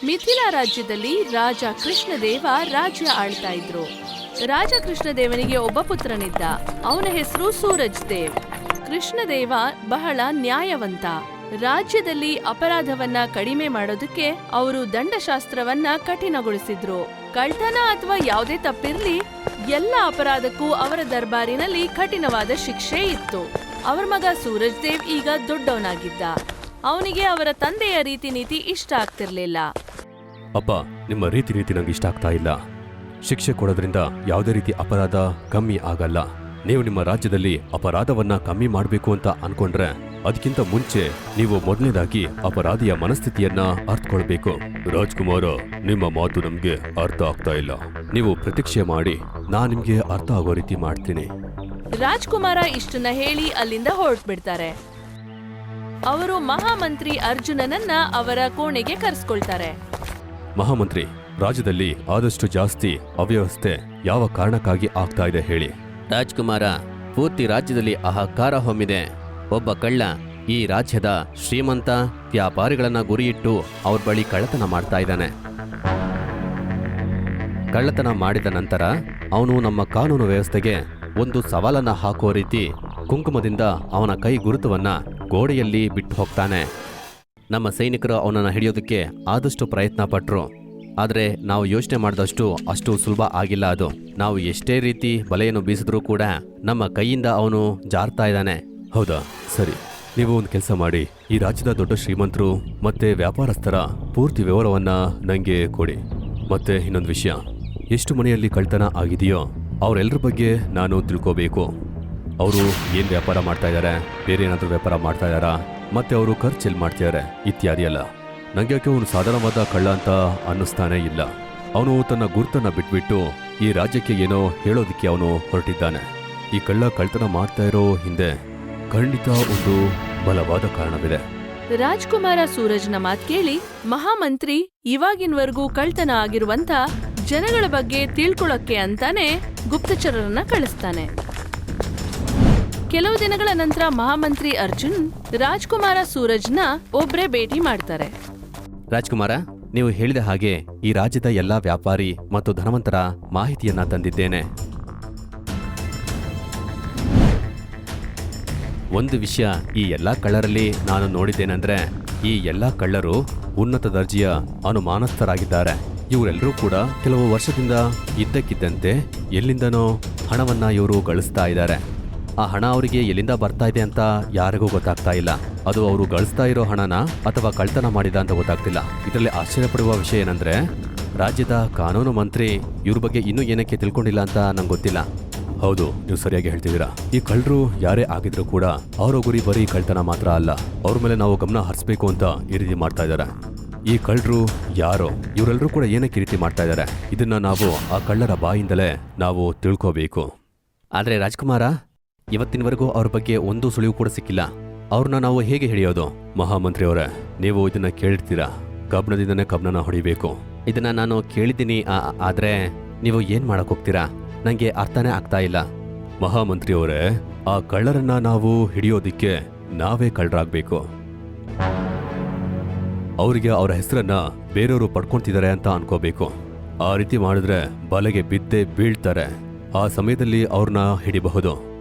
ಮಿಥಿಲಾ ರಾಜ್ಯದಲ್ಲಿ ರಾಜ ಕೃಷ್ಣದೇವ ರಾಜ್ಯ ಆಳ್ತಾ ಇದ್ರು. ರಾಜ ಕೃಷ್ಣದೇವನಿಗೆ ಒಬ್ಬ ಪುತ್ರನಿದ್ದ. ಅವನ ಹೆಸರು ಸೂರಜ್ ದೇವ್. ಕೃಷ್ಣದೇವ ಬಹಳ ನ್ಯಾಯವಂತ. ರಾಜ್ಯದಲ್ಲಿ ಅಪರಾಧವನ್ನ ಕಡಿಮೆ ಮಾಡೋದಕ್ಕೆ ಅವರು ದಂಡಶಾಸ್ತ್ರವನ್ನ ಕಠಿಣಗೊಳಿಸಿದ್ರು. ಕಳ್ತನ ಅಥವಾ ಯಾವುದೇ ತಪ್ಪಿರ್ಲಿ, ಎಲ್ಲ ಅಪರಾಧಕ್ಕೂ ಅವರ ದರ್ಬಾರಿನಲ್ಲಿ ಕಠಿಣವಾದ ಶಿಕ್ಷೆ ಇತ್ತು. ಅವರ ಮಗ ಸೂರಜ್ ದೇವ್ ಈಗ ದೊಡ್ಡವನಾಗಿದ್ದ. ಅವನಿಗೆ ಅವರ ತಂದೆಯ ರೀತಿ ನೀತಿ ಇಷ್ಟ ಆಗ್ತಿರ್ಲಿಲ್ಲ. ಅಪ್ಪ, ನಿಮ್ಮ ರೀತಿ ನೀತಿ ನಂಗೆ ಇಷ್ಟ ಆಗ್ತಾ ಇಲ್ಲ. ಶಿಕ್ಷೆ ಕೊಡೋದ್ರಿಂದ ಯಾವುದೇ ರೀತಿ ಅಪರಾಧ ಕಮ್ಮಿ ಆಗಲ್ಲ. ನೀವು ನಿಮ್ಮ ರಾಜ್ಯದಲ್ಲಿ ಅಪರಾಧವನ್ನ ಕಮ್ಮಿ ಮಾಡಬೇಕು ಅಂತ ಅನ್ಕೊಂಡ್ರೆ ಅದಕ್ಕಿಂತ ಮುಂಚೆ ನೀವು ಮೊದಲನೇದಾಗಿ ಅಪರಾಧಿಯ ಮನಸ್ಥಿತಿಯನ್ನ ಅರ್ಥಕೊಳ್ಬೇಕು. ರಾಜ್ಕುಮಾರ, ನಿಮ್ಮ ಮಾತು ನಮ್ಗೆ ಅರ್ಥ ಆಗ್ತಾ ಇಲ್ಲ. ನೀವು ಪ್ರತೀಕ್ಷೆ ಮಾಡಿ, ನಾನ್ ನಿಮ್ಗೆ ಅರ್ಥ ಆಗೋ ರೀತಿ ಮಾಡ್ತೀನಿ. ರಾಜ್ಕುಮಾರ ಇಷ್ಟನ್ನ ಹೇಳಿ ಅಲ್ಲಿಂದ ಹೊರಟ್ಬಿಡ್ತಾರೆ. ಅವರು ಮಹಾಮಂತ್ರಿ ಅರ್ಜುನನನ್ನ ಅವರ ಕೋಣೆಗೆ ಕರೆಸ್ಕೊಳ್ತಾರೆ. ಮಹಾಮಂತ್ರಿ, ರಾಜ್ಯದಲ್ಲಿ ಆದಷ್ಟು ಜಾಸ್ತಿ ಅವ್ಯವಸ್ಥೆ ಯಾವ ಕಾರಣಕ್ಕಾಗಿ ಆಗ್ತಾ ಇದೆ ಹೇಳಿ. ರಾಜ್ಕುಮಾರ, ಪೂರ್ತಿ ರಾಜ್ಯದಲ್ಲಿ ಅಹಂಕಾರ ಹೊಮ್ಮಿದೆ. ಒಬ್ಬ ಕಳ್ಳ ಈ ರಾಜ್ಯದ ಶ್ರೀಮಂತ ವ್ಯಾಪಾರಿಗಳನ್ನ ಗುರಿಯಿಟ್ಟು ಅವ್ರ ಬಳಿ ಕಳ್ಳತನ ಮಾಡ್ತಾ ಇದ್ದಾನೆ. ಕಳ್ಳತನ ಮಾಡಿದ ನಂತರ ಅವನು ನಮ್ಮ ಕಾನೂನು ವ್ಯವಸ್ಥೆಗೆ ಒಂದು ಸವಾಲನ್ನ ಹಾಕೋ ರೀತಿ ಕುಂಕುಮದಿಂದ ಅವನ ಕೈ ಗುರುತವನ್ನ ಗೋಡೆಯಲ್ಲಿ ಬಿಟ್ಟು ಹೋಗ್ತಾನೆ. ನಮ್ಮ ಸೈನಿಕರು ಅವನನ್ನು ಹಿಡಿಯೋದಕ್ಕೆ ಆದಷ್ಟು ಪ್ರಯತ್ನ ಪಟ್ರು. ಆದರೆ ನಾವು ಯೋಚನೆ ಮಾಡಿದಷ್ಟು ಅಷ್ಟು ಸುಲಭ ಆಗಿಲ್ಲ ಅದು. ನಾವು ಎಷ್ಟೇ ರೀತಿ ಬಲೆಯನ್ನು ಬೀಸಿದ್ರೂ ಕೂಡ ನಮ್ಮ ಕೈಯಿಂದ ಅವನು ಜಾರ್ತಾ ಇದ್ದಾನೆ. ಹೌದಾ? ಸರಿ, ನೀವು ಒಂದು ಕೆಲಸ ಮಾಡಿ, ಈ ರಾಜ್ಯದ ದೊಡ್ಡ ಶ್ರೀಮಂತರು ಮತ್ತೆ ವ್ಯಾಪಾರಸ್ಥರ ಪೂರ್ತಿ ವಿವರವನ್ನ ನಂಗೆ ಕೊಡಿ. ಮತ್ತೆ ಇನ್ನೊಂದು ವಿಷಯ, ಎಷ್ಟು ಮನೆಯಲ್ಲಿ ಕಳ್ತನ ಆಗಿದೆಯೋ ಅವರೆಲ್ಲರ ಬಗ್ಗೆ ನಾನು ತಿಳ್ಕೋಬೇಕು. ಅವರು ಏನು ವ್ಯಾಪಾರ ಮಾಡ್ತಾ ಇದ್ದಾರೆ, ಬೇರೆ ಏನಾದರೂ ವ್ಯಾಪಾರ ಮಾಡ್ತಾ ಇದ್ದಾರಾ, ಮತ್ತೆ ಅವರು ಖರ್ಚು ಎಲ್ಲಿ ಮಾಡ್ತಿದ್ದಾರೆ ಇತ್ಯಾದಿ ಅಲ್ಲ. ನಂಗೆ ಅವನು ಸಾಧಾರಣವಾದ ಕಳ್ಳ ಅಂತ ಅನ್ನಿಸ್ತಾನೆ ಇಲ್ಲ. ಅವನು ತನ್ನ ಗುರುತನ್ನ ಬಿಟ್ಬಿಟ್ಟು ಈ ರಾಜ್ಯಕ್ಕೆ ಏನೋ ಹೇಳೋದಕ್ಕೆ ಅವನು ಹೊರಟಿದ್ದಾನೆ. ಈ ಕಳ್ಳ ಕಳ್ತನ ಮಾಡ್ತಾ ಇರೋ ಹಿಂದೆ ಖಂಡಿತ ಒಂದು ಬಲವಾದ ಕಾರಣವಿದೆ. ರಾಜ್ಕುಮಾರ ಸೂರಜ್ನ ಮಾತ್ ಕೇಳಿ ಮಹಾಮಂತ್ರಿ ಇವಾಗಿನವರೆಗೂ ಕಳ್ತನ ಆಗಿರುವಂತ ಜನಗಳ ಬಗ್ಗೆ ತಿಳ್ಕೊಳಕ್ಕೆ ಅಂತಾನೆ ಗುಪ್ತಚರರನ್ನ ಕಳಿಸ್ತಾನೆ. ಕೆಲವು ದಿನಗಳ ನಂತರ ಮಹಾಮಂತ್ರಿ ಅರ್ಜುನ್ ರಾಜ್ಕುಮಾರ ಸೂರಜ್ನ ಒಬ್ರೇ ಭೇಟಿ ಮಾಡ್ತಾರೆ. ರಾಜ್ಕುಮಾರ, ನೀವು ಹೇಳಿದ ಹಾಗೆ ಈ ರಾಜ್ಯದ ಎಲ್ಲಾ ವ್ಯಾಪಾರಿ ಮತ್ತು ಧನವಂತರ ಮಾಹಿತಿಯನ್ನ ತಂದಿದ್ದೇನೆ. ಒಂದು ವಿಷಯ ಈ ಎಲ್ಲಾ ಕಳ್ಳರಲ್ಲಿ ನಾನು ನೋಡಿದ್ದೇನೆಂದ್ರೆ, ಈ ಎಲ್ಲಾ ಕಳ್ಳರು ಉನ್ನತ ದರ್ಜೆಯ ಅನುಮಾನಸ್ಥರಾಗಿದ್ದಾರೆ. ಇವರೆಲ್ಲರೂ ಕೂಡ ಕೆಲವು ವರ್ಷದಿಂದ ಇದ್ದಕ್ಕಿದ್ದಂತೆ ಎಲ್ಲಿಂದನೋ ಹಣವನ್ನ ಇವರು ಗಳಿಸ್ತಾ ಇದ್ದಾರೆ. ಆ ಹಣ ಅವರಿಗೆ ಎಲ್ಲಿಂದ ಬರ್ತಾ ಇದೆ ಅಂತ ಯಾರಿಗೂ ಗೊತ್ತಾಗ್ತಾ ಇಲ್ಲ. ಅದು ಅವರು ಗಳಿಸ್ತಾ ಇರೋ ಹಣನ ಅಥವಾ ಕಳ್ತನ ಮಾಡಿದ ಅಂತ ಗೊತ್ತಾಗ್ತಿಲ್ಲ. ಇದರಲ್ಲಿ ಆಶ್ಚರ್ಯಪಡುವ ವಿಷಯ ಏನಂದ್ರೆ, ರಾಜ್ಯದ ಕಾನೂನು ಮಂತ್ರಿ ಇವ್ರ ಬಗ್ಗೆ ಇನ್ನೂ ಏನಕ್ಕೆ ತಿಳ್ಕೊಂಡಿಲ್ಲ ಅಂತ ನಂಗೆ ಗೊತ್ತಿಲ್ಲ. ಹೌದು, ನೀವು ಸರಿಯಾಗಿ ಹೇಳ್ತಿದ್ದೀರಾ. ಈ ಕಳ್ಳರು ಯಾರೇ ಆಗಿದ್ರು ಕೂಡ ಅವರ ಗುರಿ ಬರೀ ಕಳ್ತನ ಮಾತ್ರ ಅಲ್ಲ. ಅವ್ರ ಮೇಲೆ ನಾವು ಗಮನ ಹರಿಸ್ಬೇಕು ಅಂತ ಈ ರೀತಿ ಮಾಡ್ತಾ ಇದ್ದಾರೆ. ಈ ಕಳ್ಳರು ಯಾರೋ, ಇವರೆಲ್ಲರೂ ಕೂಡ ಏನಕ್ಕೆ ಈ ರೀತಿ ಮಾಡ್ತಾ ಇದ್ದಾರೆ, ಇದನ್ನ ನಾವು ಆ ಕಳ್ಳರ ಬಾಯಿಂದಲೇ ನಾವು ತಿಳ್ಕೋಬೇಕು. ಆದ್ರೆ ರಾಜ್ಕುಮಾರ, ಇವತ್ತಿನವರೆಗೂ ಅವ್ರ ಬಗ್ಗೆ ಒಂದು ಸುಳಿವು ಕೂಡ ಸಿಕ್ಕಿಲ್ಲ. ಅವ್ರನ್ನ ನಾವು ಹೇಗೆ ಹಿಡಿಯೋದು? ಮಹಾಮಂತ್ರಿ ಅವರೇ, ನೀವು ಇದನ್ನ ಕೇಳಿರ್ತೀರಾ, ಕಬ್ಣದಿಂದನೇ ಕಬ್ಣನ ಹೊಡಿಬೇಕು. ಇದನ್ನ ನಾನು ಕೇಳಿದ್ದೀನಿ. ಆದ್ರೆ ನೀವು ಏನ್ ಮಾಡಕ್ ಹೋಗ್ತೀರಾ? ನಂಗೆ ಅರ್ಥನೇ ಆಗ್ತಾ ಇಲ್ಲ. ಮಹಾಮಂತ್ರಿ ಅವರೇ, ಆ ಕಳ್ಳರನ್ನ ನಾವು ಹಿಡಿಯೋದಿಕ್ಕೆ ನಾವೇ ಕಳ್ಳರಾಗ್ಬೇಕು. ಅವರಿಗೆ ಅವರ ಹೆಸರನ್ನ ಬೇರೆಯವರು ಪಡ್ಕೊಂತಿದ್ದಾರೆ ಅಂತ ಅನ್ಕೋಬೇಕು. ಆ ರೀತಿ ಮಾಡಿದ್ರೆ ಬಲೆಗೆ ಬಿದ್ದೇ ಬೀಳ್ತಾರೆ. ಆ ಸಮಯದಲ್ಲಿ ಅವ್ರನ್ನ ಹಿಡಿಬಹುದು.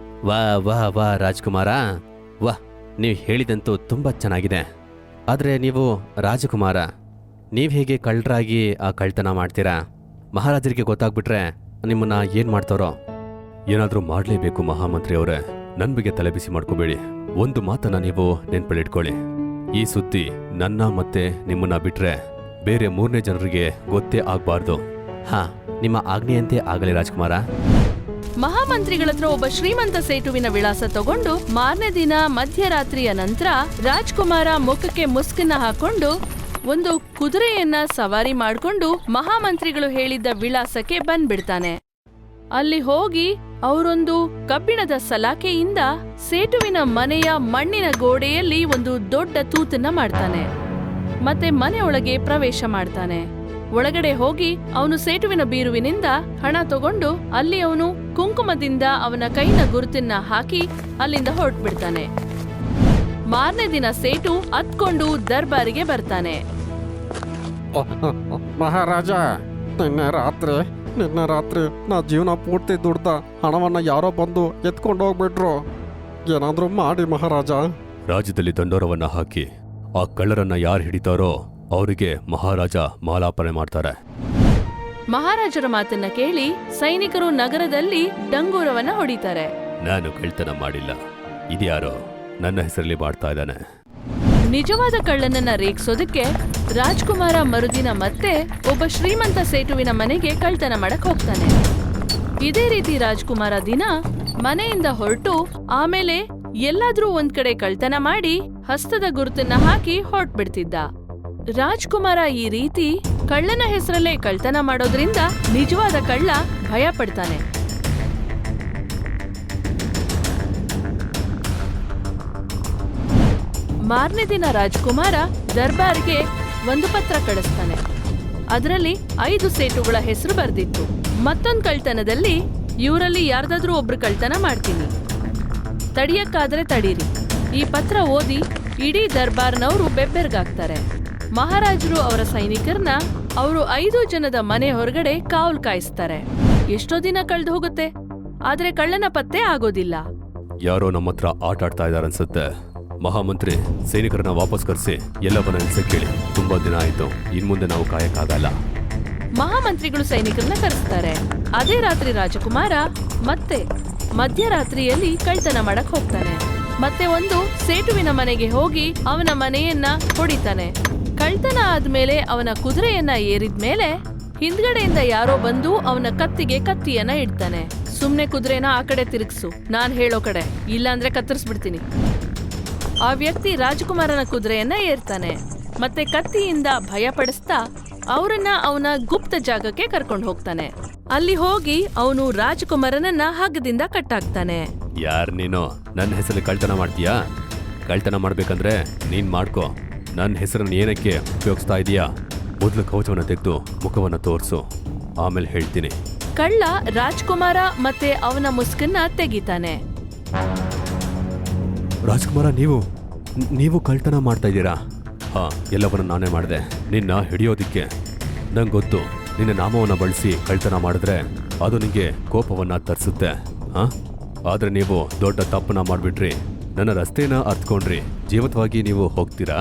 ವಾ ವಾ ವಾ ರಾಜ್ಕುಮಾರ, ವಾಹ್, ನೀವು ಹೇಳಿದಂತೂ ತುಂಬಾ ಚೆನ್ನಾಗಿದೆ. ಆದ್ರೆ ನೀವು ರಾಜಕುಮಾರ, ನೀವು ಹೇಗೆ ಕಳ್ಳರಾಗಿ ಆ ಕಳ್ತನ ಮಾಡ್ತೀರಾ? ಮಹಾರಾಜರಿಗೆ ಗೊತ್ತಾಗ್ಬಿಟ್ರೆ ನಿಮ್ಮನ್ನ ಏನ್ ಮಾಡ್ತಾರೋ? ಏನಾದ್ರೂ ಮಾಡ್ಲೇಬೇಕು ಮಹಾಮಂತ್ರಿ ಅವರೇ. ನನ್ ಬಗ್ಗೆ ತಲೆಬಿಸಿ ಮಾಡ್ಕೋಬೇಡಿ. ಒಂದು ಮಾತನ್ನ ನೀವು ನೆನ್ಪಲ್ಲಿಟ್ಕೊಳ್ಳಿ, ಈ ಸುದ್ದಿ ನನ್ನ ಮತ್ತೆ ನಿಮ್ಮನ್ನ ಬಿಟ್ರೆ ಬೇರೆ ಮೂರನೇ ಜನರಿಗೆ ಗೊತ್ತೇ ಆಗ್ಬಾರ್ದು. ಹಾ, ನಿಮ್ಮ ಆಜ್ಞೆಯಂತೆ ಆಗಲಿ ರಾಜ್ಕುಮಾರ. ಮಹಾಮಂತ್ರಿಗಳತ್ರ ಒಬ್ಬ ಶ್ರೀಮಂತ ಸೇಟುವಿನ ವಿಳಾಸ ತಗೊಂಡು ಮಾರನೇ ದಿನ ಮಧ್ಯರಾತ್ರಿಯ ನಂತರ ರಾಜ್ಕುಮಾರ ಮುಖಕ್ಕೆ ಮುಸ್ಕನ್ನ ಹಾಕೊಂಡು ಒಂದು ಕುದುರೆಯನ್ನ ಸವಾರಿ ಮಾಡ್ಕೊಂಡು ಮಹಾಮಂತ್ರಿಗಳು ಹೇಳಿದ್ದ ವಿಳಾಸಕ್ಕೆ ಬಂದ್ಬಿಡ್ತಾನೆ. ಅಲ್ಲಿ ಹೋಗಿ ಅವರೊಂದು ಕಬ್ಬಿಣದ ಸಲಾಕೆಯಿಂದ ಸೇಟುವಿನ ಮನೆಯ ಮಣ್ಣಿನ ಗೋಡೆಯಲ್ಲಿ ಒಂದು ದೊಡ್ಡ ತೂತನ್ನ ಮಾಡ್ತಾನೆ. ಮತ್ತೆ ಮನೆಯೊಳಗೆ ಪ್ರವೇಶ ಮಾಡ್ತಾನೆ. ಒಳಗಡೆ ಹೋಗಿ ಅವನು ಸೇಟುವಿನ ಬೀರುವಿನಿಂದ ಹಣ ತಗೊಂಡು ಅಲ್ಲಿ ಅವನು ಕುಂಕುಮದಿಂದ ಅವನ ಕೈನ ಗುರುತನ್ನ ಹಾಕಿ ಅಲ್ಲಿಂದ ಹೊರಟ್ಬಿಡ್ತಾನೆ. ಮಾರನೇ ದಿನ ಸೇಟು ಹತ್ಕೊಂಡು ದರ್ಬಾರಿಗೆ ಬರ್ತಾನೆ. ಮಹಾರಾಜ, ನಿನ್ನೆ ರಾತ್ರಿ ನಾ ಜೀವನ ಪೂರ್ತಿ ದುಡ್ದ ಹಣವನ್ನ ಯಾರೋ ಬಂದು ಎತ್ಕೊಂಡು ಹೋಗ್ಬಿಟ್ರು. ಏನಾದ್ರೂ ಮಾಡಿ ಮಹಾರಾಜ. ರಾಜ್ಯದಲ್ಲಿ ದಂಡೋರವನ್ನ ಹಾಕಿ ಆ ಕಳ್ಳರನ್ನ ಯಾರು ಹಿಡಿತಾರೋ ಅವರಿಗೆ ಮಹಾರಾಜ ಮಾಲಾರ್ಪಣೆ ಮಾಡ್ತಾರೆ. ಮಹಾರಾಜರ ಮಾತನ್ನ ಕೇಳಿ ಸೈನಿಕರು ನಗರದಲ್ಲಿ ಡಂಗೂರವನ್ನ ಹೊಡಿತಾರೆ. ನಾನು ಕಳ್ತನ ಮಾಡಿಲ್ಲ, ಇದ್ಯಾರೋ ನನ್ನ ಹೆಸರಲ್ಲಿ ಮಾಡ್ತಾ ಇದ್ದಾನೆ. ನಿಜವಾದ ಕಳ್ಳನನ್ನ ರೇಗಿಸೋದಕ್ಕೆ ರಾಜ್ಕುಮಾರ ಮರುದಿನ ಮತ್ತೆ ಒಬ್ಬ ಶ್ರೀಮಂತ ಸೇಟುವಿನ ಮನೆಗೆ ಕಳ್ತನ ಮಾಡಕ್ ಹೋಗ್ತಾನೆ. ಇದೇ ರೀತಿ ರಾಜ್ಕುಮಾರ ದಿನ ಮನೆಯಿಂದ ಹೊರಟು ಆಮೇಲೆ ಎಲ್ಲಾದ್ರೂ ಒಂದ್ ಕಡೆ ಕಳ್ತನ ಮಾಡಿ ಹಸ್ತದ ಗುರುತನ್ನ ಹಾಕಿ ಹೊರಟ್ಬಿಡ್ತಿದ್ದ. ರಾಜ್ಕುಮಾರ ಈ ರೀತಿ ಕಳ್ಳನ ಹೆಸರಲ್ಲೇ ಕಳ್ತನ ಮಾಡೋದ್ರಿಂದ ನಿಜವಾದ ಕಳ್ಳ ಭಯ ಪಡ್ತಾನೆ. ಮಾರನೇ ದಿನ ರಾಜ್ಕುಮಾರ ದರ್ಬಾರ್ಗೆ ಒಂದು ಪತ್ರ ಕಳಿಸ್ತಾನೆ. ಅದರಲ್ಲಿ 5 ಸೇಟುಗಳ ಹೆಸರು ಬರ್ದಿತ್ತು. ಮತ್ತೊಂದು ಕಳ್ತನದಲ್ಲಿ ಇವರಲ್ಲಿ ಯಾರ್ದಾದ್ರೂ ಒಬ್ರು ಕಳ್ತನ ಮಾಡ್ತೀನಿ, ತಡಿಯಕ್ಕಾದ್ರೆ ತಡೀರಿ. ಈ ಪತ್ರ ಓದಿ ಇಡೀ ದರ್ಬಾರ್ನವರು ಬೆಬ್ಬೆರ್ಗಾಗ್ತಾರೆ. ಮಹಾರಾಜರು ಅವರ ಸೈನಿಕರನ್ನ ಅವರು 5 ಜನದ ಮನೆ ಹೊರಗಡೆ ಕಾವಲು ಕಾಯಿಸ್ತಾರೆ. ಎಷ್ಟೋ ದಿನ ಕಳೆದು ಹೋಗುತ್ತೆ, ಆದ್ರೆ ಕಳ್ಳನ ಪತ್ತೆ ಆಗೋದಿಲ್ಲ. ಯಾರೋ ನಮ್ಮ ಹತ್ರ ಆಟ ಆಡ್ತಾ ಇದಾರನ್ಸುತ್ತೆ. ಮಹಾಮಂತ್ರಿ ಸೈನಿಕರನ್ನ ವಾಪಸ್ ಕರೆಸಿ ಎಲ್ಲವನ್ನ ನಿಲ್ಸಕ್ ಕೇಳಿ. ತುಂಬಾ ದಿನ ಆಯ್ತು, ಇನ್ಮುಂದೆ ನಾವು ಕಾಯಕ್ಕಾಗಲ್ಲ. ಮಹಾಮಂತ್ರಿಗಳು ಸೈನಿಕರನ್ನ ಕರೆಸ್ತಾರೆ. ಅದೇ ರಾತ್ರಿ ರಾಜಕುಮಾರ ಮತ್ತೆ ಮಧ್ಯರಾತ್ರಿಯಲ್ಲಿ ಕಳ್ತನ ಮಾಡಕ್ ಹೋಗ್ತಾನೆ. ಮತ್ತೆ ಒಂದು ಸೇಟುವಿನ ಮನೆಗೆ ಹೋಗಿ ಅವನ ಮನೆಯನ್ನ ಹೊಡಿತಾನೆ. ಕಳ್ತನ ಆದ್ಮೇಲೆ ಅವನ ಕುದುರೆಯನ್ನ ಏರಿದ್ಮೇಲೆ ಹಿಂದ್ಗಡೆಯಿಂದ ಯಾರೋ ಬಂದು ಅವನ ಕತ್ತಿಗೆ ಕತ್ತಿಯನ್ನ ಇಡ್ತಾನೆ. ಸುಮ್ನೆ ಕುದುರೆನ ಆ ಕಡೆ ತಿರುಗಿಸು, ನಾನ್ ಹೇಳೋ ಕಡೆ, ಇಲ್ಲಾಂದ್ರೆ ಕತ್ತರಿಸ್ಬಿಡ್ತೀನಿ. ಆ ವ್ಯಕ್ತಿ ರಾಜಕುಮಾರನ ಕುದುರೆಯನ್ನ ಏರ್ತಾನೆ. ಮತ್ತೆ ಕತ್ತಿಯಿಂದ ಭಯ ಪಡಿಸ್ತಾ ಅವರನ್ನ ಅವನ ಗುಪ್ತ ಜಾಗಕ್ಕೆ ಕರ್ಕೊಂಡು ಹೋಗ್ತಾನೆ. ಅಲ್ಲಿ ಹೋಗಿ ಅವನು ರಾಜಕುಮಾರನನ್ನ ಹಗ್ಗದಿಂದ ಕಟ್ಟಾಕ್ತಾನೆ. ಯಾರ್ ನೀನು ನನ್ನ ಹೆಸರಲ್ಲಿ ಕಳ್ತನ ಮಾಡ್ತೀಯಾ? ಕಳ್ತನ ಮಾಡ್ಬೇಕಂದ್ರೆ ನೀನ್ ಮಾಡ್ಕೋ. ನನ್ನ ಹೆಸರನ್ನು ಏನಕ್ಕೆ ಉಪಯೋಗಿಸ್ತಾ ಇದೀಯಾ? ಮೊದಲು ಕವಚವನ್ನ ತೆಗೆದು ಮುಖವನ್ನ ತೋರಿಸು, ಆಮೇಲೆ ಹೇಳ್ತೀನಿ. ಕಳ್ಳ ರಾಜ್ಕುಮಾರ ಮತ್ತೆ ಅವನ ಮುಸ್ಕನ್ನ ತೆಗಿತಾನೆ. ರಾಜ್ಕುಮಾರ, ನೀವು ಕಳ್ತನ ಮಾಡ್ತಾ ಇದ್ದೀರಾ? ಹಾ, ಎಲ್ಲವನ್ನ ನಾನೇ ಮಾಡಿದೆ. ನಿನ್ನ ಹಿಡಿಯೋದಿಕ್ಕೆ ನಂಗೆ ಗೊತ್ತು. ನಿನ್ನ ನಾಮವನ್ನ ಬಳಸಿ ಕಳ್ತನ ಮಾಡಿದ್ರೆ ಅದು ನಿಂಗೆ ಕೋಪವನ್ನ ತರಿಸುತ್ತೆ. ಹಾ, ಆದ್ರೆ ನೀವು ದೊಡ್ಡ ತಪ್ಪನ್ನ ಮಾಡ್ಬಿಟ್ರಿ. ನನ್ನ ರಸ್ತೆನ ಅರ್ತ್ಕೊಂಡ್ರಿ. ಜೀವಿತವಾಗಿ ನೀವು ಹೋಗ್ತೀರಾ?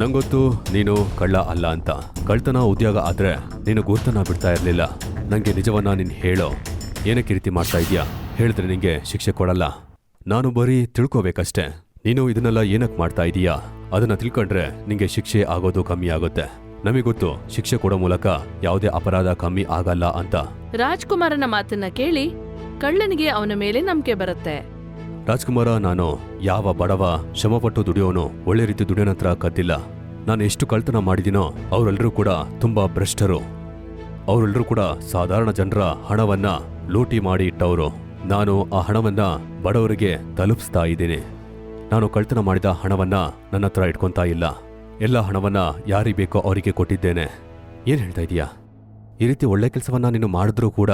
ನಂಗೊತ್ತು ನೀನು ಕಳ್ಳ ಅಲ್ಲ ಅಂತ. ಕಳ್ತನ ಉದ್ಯೋಗ ಆದ್ರೆ ನೀನು ಗುರ್ತನ ಬಿಡ್ತಾ ಇರ್ಲಿಲ್ಲ. ನಂಗೆ ನಿಜವನ್ನ ನೀನ್ ಹೇಳೋ. ಏನಕ್ಕೆ ರೀತಿ ಮಾಡ್ತಾ ಇದೀಯಾ? ಹೇಳಿದ್ರೆ ನಿಂಗೆ ಶಿಕ್ಷೆ ಕೊಡಲ್ಲ. ನಾನು ಬರೀ ತಿಳ್ಕೋಬೇಕಷ್ಟೆ. ನೀನು ಇದನ್ನೆಲ್ಲ ಏನಕ್ಕೆ ಮಾಡ್ತಾ ಇದೀಯಾ? ಅದನ್ನ ತಿಳ್ಕೊಂಡ್ರೆ ನಿಂಗೆ ಶಿಕ್ಷೆ ಆಗೋದು ಕಮ್ಮಿ ಆಗುತ್ತೆ. ನಮಿಗೊತ್ತು ಶಿಕ್ಷೆ ಕೊಡೋ ಮೂಲಕ ಯಾವುದೇ ಅಪರಾಧ ಕಮ್ಮಿ ಆಗಲ್ಲ ಅಂತ. ರಾಜ್ಕುಮಾರನ ಮಾತನ್ನ ಕೇಳಿ ಕಳ್ಳನಿಗೆ ಅವನ ಮೇಲೆ ನಂಬಿಕೆ ಬರುತ್ತೆ. ರಾಜ್ಕುಮಾರ, ನಾನು ಯಾವ ಬಡವ ಶ್ರಮಪಟ್ಟು ದುಡಿಯೋನು ಒಳ್ಳೆ ರೀತಿ ದುಡಿಯೋನತ್ರ ಕದ್ದಿಲ್ಲ. ನಾನು ಎಷ್ಟು ಕಳ್ತನ ಮಾಡಿದಿನೋ ಅವರೆಲ್ಲರೂ ಕೂಡ ತುಂಬಾ ಭ್ರಷ್ಟರು. ಅವರೆಲ್ಲರೂ ಕೂಡ ಸಾಧಾರಣ ಜನರ ಹಣವನ್ನ ಲೂಟಿ ಮಾಡಿ ಇಟ್ಟವರು. ನಾನು ಆ ಹಣವನ್ನ ಬಡವರಿಗೆ ತಲುಪಿಸ್ತಾ ಇದ್ದೀನಿ. ನಾನು ಕಳ್ತನ ಮಾಡಿದ ಹಣವನ್ನ ನನ್ನ ಹತ್ರ ಇಟ್ಕೊಂತಾ ಇಲ್ಲ. ಎಲ್ಲ ಹಣವನ್ನ ಯಾರಿಗೆ ಬೇಕೋ ಅವರಿಗೆ ಕೊಟ್ಟಿದ್ದೇನೆ. ಏನ್ ಹೇಳ್ತಾ ಇದೀಯಾ? ಈ ರೀತಿ ಒಳ್ಳೆ ಕೆಲಸವನ್ನ ನೀನು ಮಾಡಿದ್ರೂ ಕೂಡ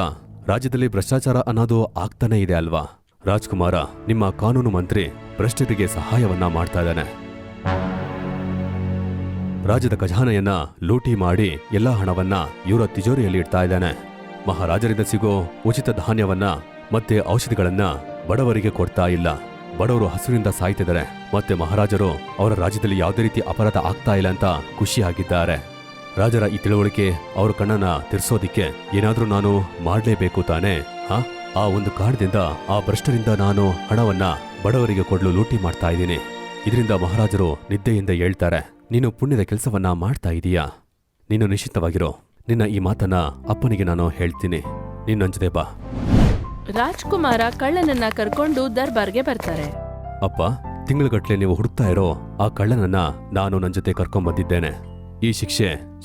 ರಾಜ್ಯದಲ್ಲಿ ಭ್ರಷ್ಟಾಚಾರ ಅನ್ನೋದು ಆಗ್ತಾನೆ ಇದೆ ಅಲ್ವಾ? ರಾಜ್ಕುಮಾರ, ನಿಮ್ಮ ಕಾನೂನು ಮಂತ್ರಿ ಭ್ರಷ್ಟರಿಗೆ ಸಹಾಯವನ್ನ ಮಾಡ್ತಾ ಇದ್ದಾನೆ. ರಾಜ್ಯದ ಖಜಾನೆಯನ್ನ ಲೂಟಿ ಮಾಡಿ ಎಲ್ಲಾ ಹಣವನ್ನ ಇವರ ತಿಜೋರಿಯಲ್ಲಿ ಇಡ್ತಾ ಇದ್ದಾನೆ. ಮಹಾರಾಜರಿಂದ ಸಿಗೋ ಉಚಿತ ಧಾನ್ಯವನ್ನ ಮತ್ತೆ ಔಷಧಿಗಳನ್ನ ಬಡವರಿಗೆ ಕೊಡ್ತಾ ಇಲ್ಲ. ಬಡವರು ಹಸುವಿನಿಂದ ಸಾಯ್ತಿದ್ದಾರೆ. ಮತ್ತೆ ಮಹಾರಾಜರು ಅವರ ರಾಜ್ಯದಲ್ಲಿ ಯಾವುದೇ ರೀತಿ ಅಪರಾಧ ಆಗ್ತಾ ಇಲ್ಲ ಅಂತ ಖುಷಿಯಾಗಿದ್ದಾರೆ. ರಾಜರ ಈ ತಿಳುವಳಿಕೆ ಅವ್ರ ಕಣ್ಣನ್ನ ತಿರ್ಸೋದಿಕ್ಕೆ ಏನಾದ್ರೂ ನಾನು ಮಾಡಲೇಬೇಕು ತಾನೇ? ಆ ಒಂದು ಕಾರಣದಿಂದ ಆ ಭ್ರಷ್ಟರಿಂದ ನಾನು ಹಣವನ್ನ ಬಡವರಿಗೆ ಕೊಡಲು ಲೂಟಿ ಮಾಡ್ತಾ ಇದ್ದೀನಿ. ಇದರಿಂದ ಮಹಾರಾಜರು ನಿದ್ದೆಯಿಂದ ಹೇಳ್ತಾರೆ, ನೀನು ಪುಣ್ಯದ ಕೆಲಸವನ್ನ ಮಾಡ್ತಾ ಇದೀಯಾ? ನೀನು ನಿಶ್ಚಿತವಾಗಿರೋ. ನಿನ್ನ ಈ ಮಾತನ್ನ ಅಪ್ಪನಿಗೆ ನಾನು ಹೇಳ್ತೀನಿ. ನೀನಂಜದೆ ಬಾ. ರಾಜ್ಕುಮಾರ ಕಳ್ಳನನ್ನ ಕರ್ಕೊಂಡು ದರ್ಬಾರ್ಗೆ ಬರ್ತಾರೆ. ಅಪ್ಪ, ತಿಂಗಳಗಟ್ಲೆ ನೀವು ಹುಡುಕ್ತಾ ಇರೋ ಆ ಕಳ್ಳನನ್ನ ನಾನು ನನ್ನ ಜೊತೆ ಕರ್ಕೊಂಡ್ ಬಂದಿದ್ದೇನೆ. ಈ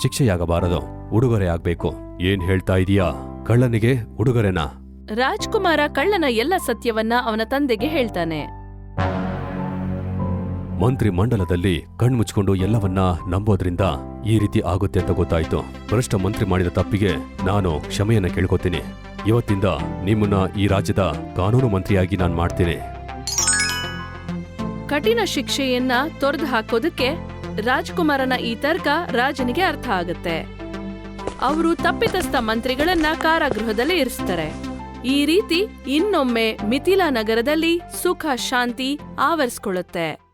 ಶಿಕ್ಷೆಯಾಗಬಾರದು, ಉಡುಗೊರೆ ಆಗ್ಬೇಕು. ಏನ್ ಹೇಳ್ತಾ ಇದೀಯಾ? ಕಳ್ಳನಿಗೆ ಉಡುಗೊರೆನಾ? ರಾಜ್ಕುಮಾರ ಕಳ್ಳನ ಎಲ್ಲ ಸತ್ಯವನ್ನ ಅವನ ತಂದೆಗೆ ಹೇಳ್ತಾನೆ. ಮಂತ್ರಿ ಮಂಡಲದಲ್ಲಿ ಕಣ್ಮುಚ್ಕೊಂಡು ಎಲ್ಲವನ್ನ ನಂಬೋದ್ರಿಂದ ಈ ರೀತಿ ಆಗುತ್ತೆ ಅಂತ ಗೊತ್ತಾಯ್ತು. ಭ್ರಷ್ಟ ಮಂತ್ರಿ ಮಾಡಿದ ತಪ್ಪಿಗೆ ನಾನು ಕ್ಷಮೆಯನ್ನ ಕೇಳ್ಕೊತೀನಿ. ಇವತ್ತಿಂದ ನಿಮ್ಮನ್ನ ಈ ರಾಜ್ಯದ ಕಾನೂನು ಮಂತ್ರಿಯಾಗಿ ನಾನು ಮಾಡ್ತೀನಿ. ಕಠಿಣ ಶಿಕ್ಷೆಯನ್ನ ತೊರೆದು ಹಾಕೋದಕ್ಕೆ ರಾಜ್ಕುಮಾರನ ಈ ತರ್ಕ ರಾಜನಿಗೆ ಅರ್ಥ ಆಗುತ್ತೆ. ಅವರು ತಪ್ಪಿತಸ್ಥ ಮಂತ್ರಿಗಳನ್ನ ಕಾರಾಗೃಹದಲ್ಲಿ ಇರಿಸ್ತಾರೆ. ಈ ರೀತಿ ಇನ್ನೊಮ್ಮೆ ಮಿಥಿಲಾ ನಗರದಲ್ಲಿ ಸುಖ ಶಾಂತಿ ಆವರಿಸ್ಕೊಳ್ಳುತ್ತೆ.